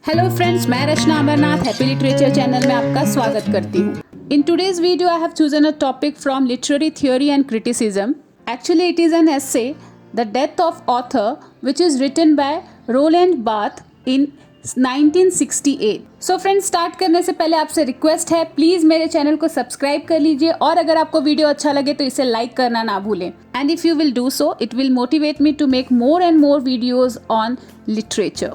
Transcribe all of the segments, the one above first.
Hello friends, मैं रचना Amarnath happy literature channel में आपका स्वागत करती हूँ. In today's video, I have chosen a topic from literary theory and criticism. Actually, it is an essay, The Death of Author, which is written by Roland Barthes in 1968. So friends, start करने से पहले आपसे request है, please मेरे channel को subscribe कर लीजिए और अगर आपको वीडियो अच्छा लगे तो इसे लाइक करना ना भूलें. And if you will do so, it will motivate me to make more and more videos on literature.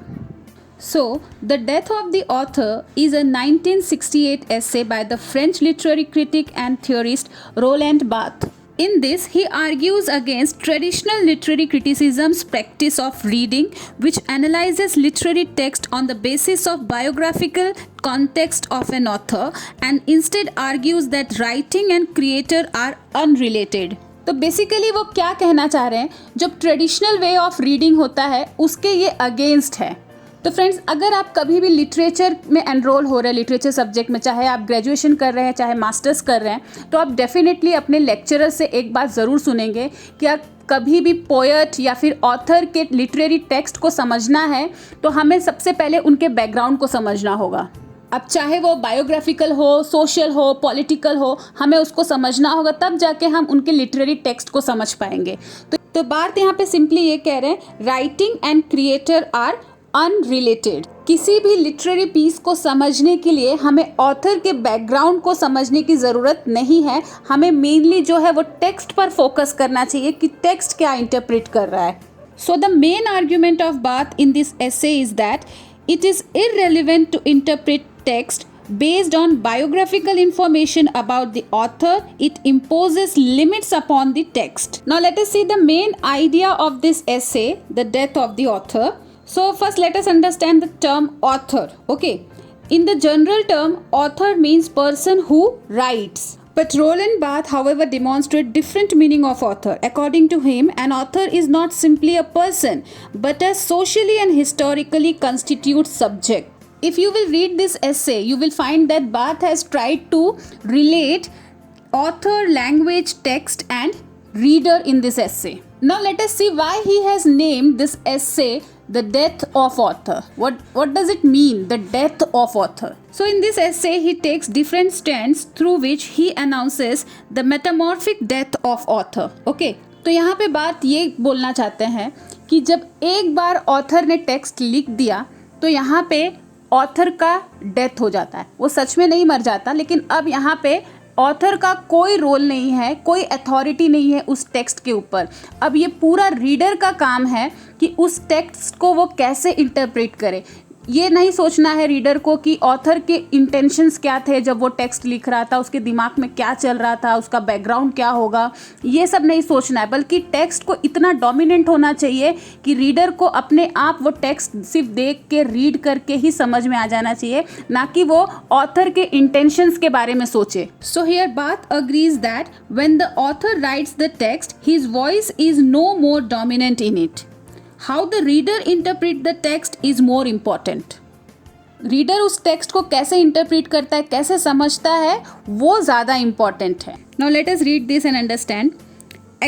So, The Death of the Author is a 1968 essay by the French literary critic and theorist Roland Barthes. In this, he argues against traditional literary criticism's practice of reading, which analyzes literary text on the basis of biographical context of an author and instead argues that writing and creator are unrelated. तो basically वो क्या कहना चाह रहे हैं, जो traditional way of reading होता है उसके ये अगेंस्ट है. तो फ्रेंड्स, अगर आप कभी भी लिटरेचर में एनरोल हो रहे हैं, लिटरेचर सब्जेक्ट में, चाहे आप ग्रेजुएशन कर रहे हैं चाहे मास्टर्स कर रहे हैं, तो आप डेफिनेटली अपने लेक्चरर से एक बात ज़रूर सुनेंगे कि आप कभी भी पोएट या फिर ऑथर के लिटरेरी टेक्स्ट को समझना है तो हमें सबसे पहले उनके बैकग्राउंड को समझना होगा. अब चाहे वो बायोग्राफिकल हो, सोशल हो, पॉलिटिकल हो, हमें उसको समझना होगा, तब जाके हम उनके लिटरेरी टेक्स्ट को समझ पाएंगे. तो बात यहाँ पे सिंपली ये कह रहे हैं, writing and creator are unrelated. किसी भी लिटरेरी पीस को समझने के लिए हमें ऑथर के बैकग्राउंड को समझने की ज़रूरत नहीं है. हमें मेनली जो है वो टेक्स्ट पर फोकस करना चाहिए कि टेक्स्ट क्या इंटरप्रेट कर रहा है. So the main argument of bath in this essay is that it is irrelevant to interpret text based on biographical information about the author. It imposes limits upon the text. Now let us see the main idea of this essay, The Death of the Author. So first let us understand the term author. Okay, in the general term, author means person who writes. But Roland Barthes, however, demonstrates different meaning of author. According to him, an author is not simply a person, but a socially and historically constituted subject. If you will read this essay, you will find that Barthes has tried to relate author, language, text, and reader in this essay. Now let us see why he has named this essay The Death of Author. What does it mean, the death of author? So in this essay, he takes different stands through which he announces the metamorphic death of author. Okay, तो यहाँ पे बात ये बोलना चाहते हैं कि जब एक बार ऑथर ने टेक्स्ट लिख दिया तो यहाँ पे ऑथर का डेथ हो जाता है. वो सच में नहीं मर जाता, लेकिन अब यहाँ पे ऑथर का कोई रोल नहीं है, कोई अथॉरिटी नहीं है उस टेक्स्ट के ऊपर. अब ये पूरा रीडर का काम है कि उस टेक्स्ट को वो कैसे इंटरप्रेट करे. ये नहीं सोचना है रीडर को कि ऑथर के इंटेंशंस क्या थे जब वो टेक्स्ट लिख रहा था, उसके दिमाग में क्या चल रहा था, उसका बैकग्राउंड क्या होगा, ये सब नहीं सोचना है. बल्कि टेक्स्ट को इतना डोमिनेंट होना चाहिए कि रीडर को अपने आप वो टेक्स्ट सिर्फ देख के, रीड करके ही समझ में आ जाना चाहिए, ना कि वो ऑथर के इंटेंशंस के बारे में सोचे. So here Barthes agrees that when the author writes the text, his voice is no more dominant in it. How the reader interpret the text is more important. Reader उस text को कैसे interpret करता है, कैसे समझता है, वो ज़्यादा इम्पॉर्टेंट है. Now let us read this and understand.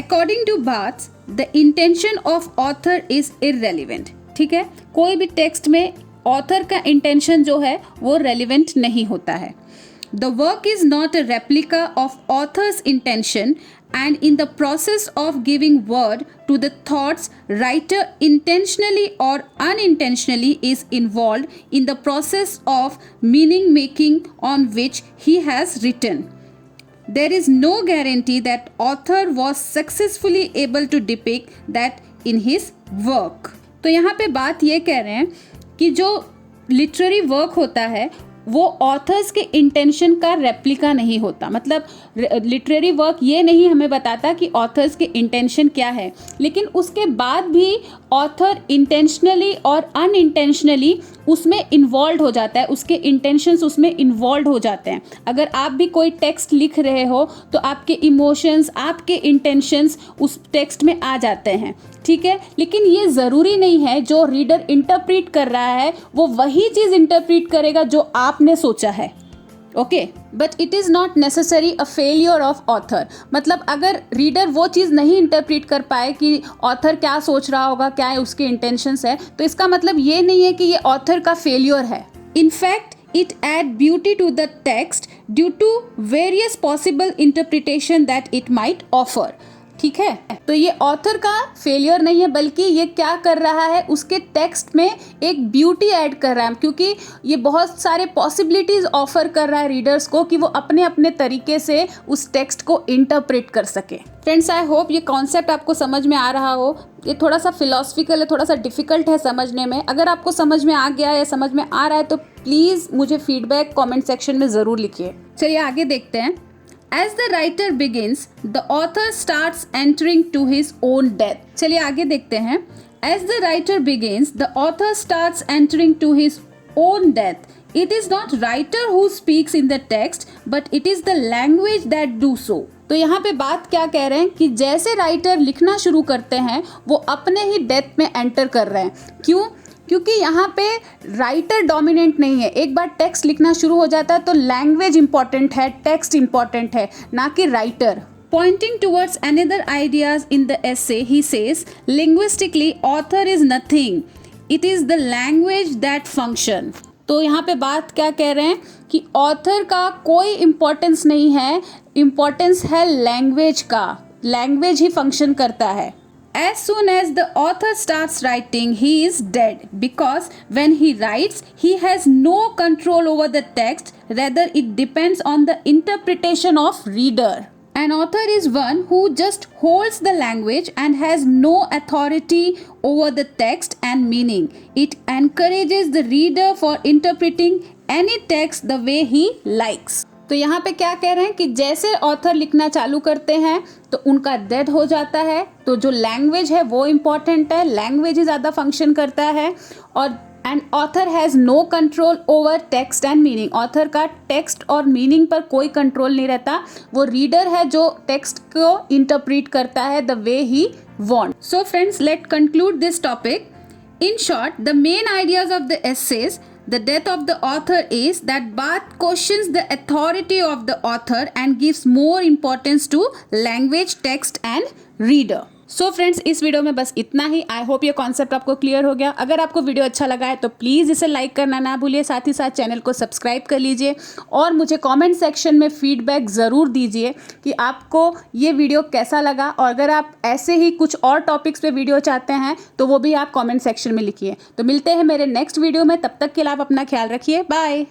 According to Barthes, the intention of author is irrelevant. ठीक है, कोई भी टेक्स्ट में ऑथर का इंटेंशन जो है वो रेलिवेंट नहीं होता है. The work is not a replica of author's intention, and in the process of giving word to the thoughts, writer intentionally or unintentionally is involved in the process of meaning making on which he has written. There is no guarantee that author was successfully able to depict that in his work. तो यहाँ पे बात ये कह रहे हैं कि जो लिटरेरी वर्क होता है वो ऑथर्स के इंटेंशन का रेप्लिका नहीं होता. मतलब लिटरेरी वर्क ये नहीं हमें बताता कि ऑथर्स के इंटेंशन क्या है, लेकिन उसके बाद भी ऑथर इंटेंशनली और अनइंटेंशनली उसमें इन्वॉल्व हो जाता है, उसके इंटेंशंस उसमें इन्वॉल्व हो जाते हैं. अगर आप भी कोई टेक्स्ट लिख रहे हो तो आपके इमोशंस, आपके इंटेंशंस उस टेक्स्ट में आ जाते हैं. ठीक है, लेकिन ये ज़रूरी नहीं है जो रीडर इंटरप्रेट कर रहा है वो वही चीज़ इंटरप्रेट करेगा जो आपने सोचा है. Okay, but it is not necessary a failure of author. मतलब अगर रीडर वो चीज़ नहीं इंटरप्रेट कर पाए कि ऑथर क्या सोच रहा होगा, क्या है उसके इंटेंशंस है, तो इसका मतलब ये नहीं है कि ये ऑथर का फेलियर है। In fact it add beauty to the text due to various possible interpretation that it might offer। ठीक है, तो ये ऑथर का फेलियर नहीं है, बल्कि ये क्या कर रहा है, उसके टेक्स्ट में एक ब्यूटी ऐड कर रहा है, क्योंकि ये बहुत सारे पॉसिबिलिटीज ऑफर कर रहा है रीडर्स को कि वो अपने अपने तरीके से उस टेक्स्ट को इंटरप्रेट कर सके। फ्रेंड्स, आई होप ये कॉन्सेप्ट आपको समझ में आ रहा हो। ये थोड़ा सा फिलोसफिकल है, थोड़ा सा डिफिकल्ट है समझने में। अगर आपको समझ में आ गया या समझ में आ रहा है तो प्लीज़ मुझे फीडबैक कमेंट सेक्शन में ज़रूर लिखिए। चलिए आगे देखते हैं। As the writer begins, the author starts entering to his own death। चलिए आगे देखते हैं। As the writer begins, the author starts entering to his own death। It is not writer who speaks in the text, but it is the language that do so। तो यहाँ पे बात क्या कह रहे हैं कि जैसे राइटर लिखना शुरू करते हैं वो अपने ही डेथ में एंटर कर रहे हैं। क्यों? क्योंकि यहाँ पे राइटर डोमिनेंट नहीं है। एक बार टेक्स्ट लिखना शुरू हो जाता है तो लैंग्वेज इंपॉर्टेंट है, टेक्स्ट इंपॉर्टेंट है, ना कि writer. Pointing towards another ideas in the essay, he says, linguistically, author is nothing. It is the language that function। तो यहाँ पे बात क्या कह रहे हैं कि ऑथर का कोई इम्पोर्टेंस नहीं है, इम्पोर्टेंस है लैंग्वेज का। लैंग्वेज ही फंक्शन करता है। As soon as the author starts writing, he is dead, because when he writes, he has no control over the text, rather it depends on the interpretation of reader. An author is one who just holds the language and has no authority over the text and meaning. It encourages the reader for interpreting any text the way he likes। तो यहाँ पे क्या कह रहे हैं कि जैसे author लिखना चालू करते हैं तो उनका डेथ हो जाता है, तो जो लैंग्वेज है वो इम्पॉर्टेंट है, लैंग्वेज ही ज़्यादा फंक्शन करता है। और and author has no control over text and meaning. Author का टेक्स्ट और मीनिंग पर कोई कंट्रोल नहीं रहता, वो रीडर है जो टेक्स्ट को इंटरप्रेट करता है the way he want. So friends, let conclude this topic. In short, the main ideas of the essays, The Death of the Author, is that Barth questions the authority of the author and gives more importance to language, text and reader। So friends, इस video में बस इतना ही। I hope ये concept आपको clear हो गया। अगर आपको वीडियो अच्छा लगा है तो प्लीज़ इसे लाइक करना ना भूलिए, साथ ही साथ चैनल को सब्सक्राइब कर लीजिए और मुझे कमेंट सेक्शन में फीडबैक ज़रूर दीजिए कि आपको ये वीडियो कैसा लगा। और अगर आप ऐसे ही कुछ और टॉपिक्स पे वीडियो चाहते हैं तो वो भी आप कमेंट सेक्शन में लिखिए। तो मिलते हैं मेरे नेक्स्ट वीडियो में, तब तक के लिए आप अपना ख्याल रखिए। बाय।